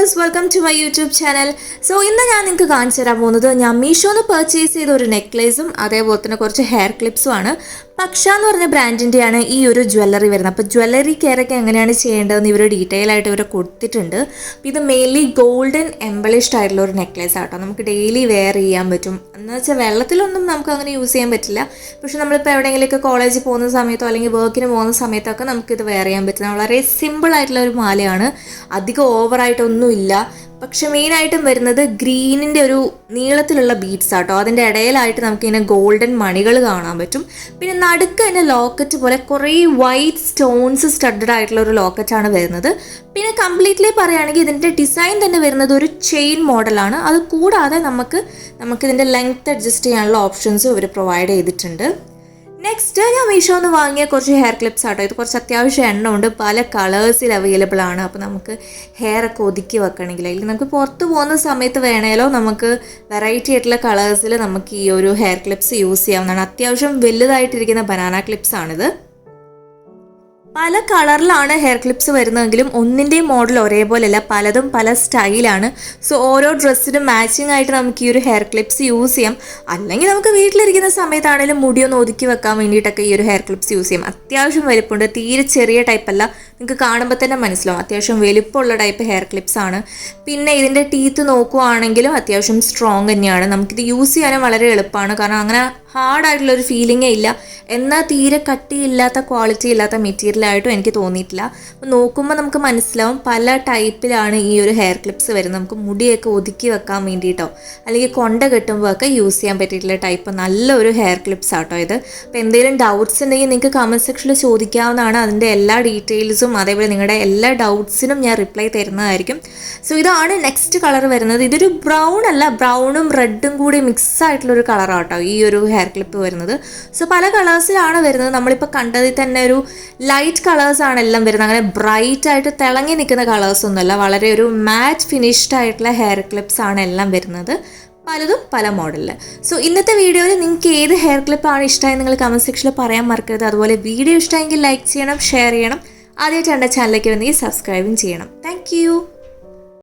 Viewers, welcome to my YouTube channel. So ഇന്ന് ഞാൻ നിങ്ങൾക്ക് കാണിച്ചു തരാൻ പോകുന്നത് ഞാൻ മീഷോന്ന് പർച്ചേസ് ചെയ്ത ഒരു നെക്ലേസും അതേപോലെ തന്നെ കുറച്ച് ഹെയർ ക്ലിപ്സും ആണ്. പക്ഷ എന്ന് പറഞ്ഞ ബ്രാൻഡിൻ്റെയാണ് ഈ ഒരു ജ്വല്ലറി വരുന്നത്. അപ്പോൾ ജ്വല്ലറി കെയറൊക്കെ എങ്ങനെയാണ് ചെയ്യേണ്ടതെന്ന് ഇവർ ഡീറ്റെയിൽ ആയിട്ട് ഇവർ കൊടുത്തിട്ടുണ്ട്. അപ്പോൾ ഇത് മെയിൻലി ഗോൾഡൻ എംബലിഷ്ഡ് ആയിട്ടുള്ള ഒരു നെക്ലേസ് ആട്ടോ. നമുക്ക് ഡെയിലി വെയർ ചെയ്യാൻ പറ്റും. എന്ന് വെച്ചാൽ വെള്ളത്തിലൊന്നും നമുക്ക് അങ്ങനെ യൂസ് ചെയ്യാൻ പറ്റില്ല. പക്ഷെ നമ്മളിപ്പോൾ എവിടെയെങ്കിലുമൊക്കെ കോളേജിൽ പോകുന്ന സമയത്തോ അല്ലെങ്കിൽ വർക്കിന് പോകുന്ന സമയത്തൊക്കെ നമുക്കിത് വെയർ ചെയ്യാൻ പറ്റുന്ന വളരെ സിമ്പിൾ ആയിട്ടുള്ള ഒരു മാലയാണ്. അധികം ഓവറായിട്ടൊന്നുമില്ല. പക്ഷെ മെയിനായിട്ടും വരുന്നത് ഗ്രീനിൻ്റെ ഒരു നീളത്തിലുള്ള ബീഡ്സ് ആട്ടോ. അതിൻ്റെ ഇടയിലായിട്ട് നമുക്കിങ്ങനെ ഗോൾഡൻ മണികൾ കാണാൻ പറ്റും. പിന്നെ നടുക്ക് തന്നെ ലോക്കറ്റ് പോലെ കുറേ വൈറ്റ് സ്റ്റോൺസ് സ്റ്റഡഡ് ആയിട്ടുള്ള ഒരു ലോക്കറ്റാണ് വരുന്നത്. പിന്നെ കംപ്ലീറ്റ്ലി പറയുകയാണെങ്കിൽ ഇതിൻ്റെ ഡിസൈൻ തന്നെ വരുന്നത് ഒരു ചെയിൻ മോഡലാണ്. അത് കൂടാതെ നമുക്കിതിൻ്റെ ലെങ്ത് അഡ്ജസ്റ്റ് ചെയ്യാനുള്ള ഓപ്ഷൻസും ഇവർ പ്രൊവൈഡ് ചെയ്തിട്ടുണ്ട്. നെക്സ്റ്റ് ഞാൻ മീഷോന്ന് വാങ്ങിയ കുറച്ച് ഹെയർ ക്ലിപ്സ് ആട്ടോ. ഇത് കുറച്ച് അത്യാവശ്യം എണ്ണം ഉണ്ട്, പല കളേഴ്സിൽ അവൈലബിൾ ആണ്. അപ്പോൾ നമുക്ക് ഹെയർ ഒക്കെ ഒതുക്കി വെക്കണമെങ്കിൽ അല്ലെങ്കിൽ നമുക്ക് പുറത്ത് പോകുന്ന സമയത്ത് വേണേലോ നമുക്ക് വെറൈറ്റി ആയിട്ടുള്ള കളേഴ്സിൽ നമുക്ക് ഈ ഒരു ഹെയർ ക്ലിപ്സ് യൂസ് ചെയ്യാവുന്നതാണ്. അത്യാവശ്യം വലുതായിട്ടിരിക്കുന്ന ബനാന ക്ലിപ്സ് ആണിത്. പല കളറിലാണ് ഹെയർ ക്ലിപ്സ് വരുന്നതെങ്കിലും ഒന്നിൻ്റെയും മോഡൽ ഒരേപോലെയല്ല, പലതും പല സ്റ്റൈലാണ്. സോ ഓരോ ഡ്രസ്സിനും മാച്ചിങ് ആയിട്ട് നമുക്ക് ഈ ഒരു ഹെയർ ക്ലിപ്സ് യൂസ് ചെയ്യാം. അല്ലെങ്കിൽ നമുക്ക് വീട്ടിലിരിക്കുന്ന സമയത്താണെങ്കിലും മുടിയൊന്ന് ഒതുക്കി വെക്കാൻ വേണ്ടിയിട്ടൊക്കെ ഈ ഒരു ഹെയർ ക്ലിപ്സ് യൂസ് ചെയ്യാം. അത്യാവശ്യം വലിപ്പമുണ്ട്, തീരെ ചെറിയ ടൈപ്പല്ല. നിങ്ങൾക്ക് കാണുമ്പോൾ തന്നെ മനസ്സിലാവും അത്യാവശ്യം വലിപ്പമുള്ള ടൈപ്പ് ഹെയർ ക്ലിപ്സ് ആണ്. പിന്നെ ഇതിൻ്റെ ടീത്ത് നോക്കുവാണെങ്കിലും അത്യാവശ്യം സ്ട്രോങ് തന്നെയാണ്. നമുക്കിത് യൂസ് ചെയ്യാനും വളരെ എളുപ്പമാണ്. കാരണം അങ്ങനെ ഹാർഡായിട്ടുള്ളൊരു ഫീലിങ്ങേ ഇല്ല. എന്നാൽ തീരെ കട്ടിയില്ലാത്ത ക്വാളിറ്റി ഇല്ലാത്ത മെറ്റീരിയലായിട്ടും എനിക്ക് തോന്നിയിട്ടില്ല. അപ്പോൾ നോക്കുമ്പോൾ നമുക്ക് മനസ്സിലാവും പല ടൈപ്പിലാണ് ഈ ഒരു ഹെയർ ക്ലിപ്സ് വരുന്നത്. നമുക്ക് മുടിയൊക്കെ ഒതുക്കി വെക്കാൻ വേണ്ടിയിട്ടോ അല്ലെങ്കിൽ കൊണ്ട കെട്ടുമ്പോഴൊക്കെ യൂസ് ചെയ്യാൻ പറ്റിയിട്ടുള്ള ടൈപ്പ് നല്ലൊരു ഹെയർ ക്ലിപ്സ് ആട്ടോ ഇത്. അപ്പോൾ എന്തെങ്കിലും ഡൗട്ട്സ് ഉണ്ടെങ്കിൽ നിങ്ങൾക്ക് കമൻറ്റ് സെക്ഷനിൽ ചോദിക്കാവുന്നതാണ്. അതിൻ്റെ എല്ലാ ഡീറ്റെയിൽസും അതേപോലെ നിങ്ങളുടെ എല്ലാ ഡൗട്ട്സിനും ഞാൻ റിപ്ലൈ തരുന്നതായിരിക്കും. സോ ഇതാണ് നെക്സ്റ്റ് കളർ വരുന്നത്. ഇതൊരു ബ്രൗൺ അല്ല, ബ്രൗണും റെഡും കൂടി മിക്സ് ആയിട്ടുള്ളൊരു കളറാട്ടോ ഈ ഒരു ഹെയർ ക്ലിപ്പ് വരുന്നത്. സോ പല കളേഴ്സിലാണ് വരുന്നത്. നമ്മളിപ്പോൾ കണ്ടതിൽ തന്നെ ഒരു ലൈറ്റ് കളേഴ്സാണ് എല്ലാം വരുന്നത്. അങ്ങനെ ബ്രൈറ്റ് ആയിട്ട് തിളങ്ങി നിൽക്കുന്ന കളേഴ്സൊന്നുമല്ല, വളരെ ഒരു മാറ്റ് ഫിനിഷ്ഡ് ആയിട്ടുള്ള ഹെയർ ക്ലിപ്സ് ആണ് എല്ലാം വരുന്നത്. പലതും പല മോഡലിൽ. സോ ഇന്നത്തെ വീഡിയോയിൽ നിങ്ങൾക്ക് ഏത് ഹെയർ ക്ലിപ്പാണ് ഇഷ്ടമായി നിങ്ങൾ കമൻറ്റ് സെക്ഷനിൽ പറയാൻ മറക്കരുത്. അതുപോലെ വീഡിയോ ഇഷ്ടമെങ്കിൽ ലൈക്ക് ചെയ്യണം, ഷെയർ ചെയ്യണം. ആദ്യമായിട്ട് എൻ്റെ ചാനലിലേക്ക് വന്നെങ്കിൽ സബ്സ്ക്രൈബും ചെയ്യണം. താങ്ക്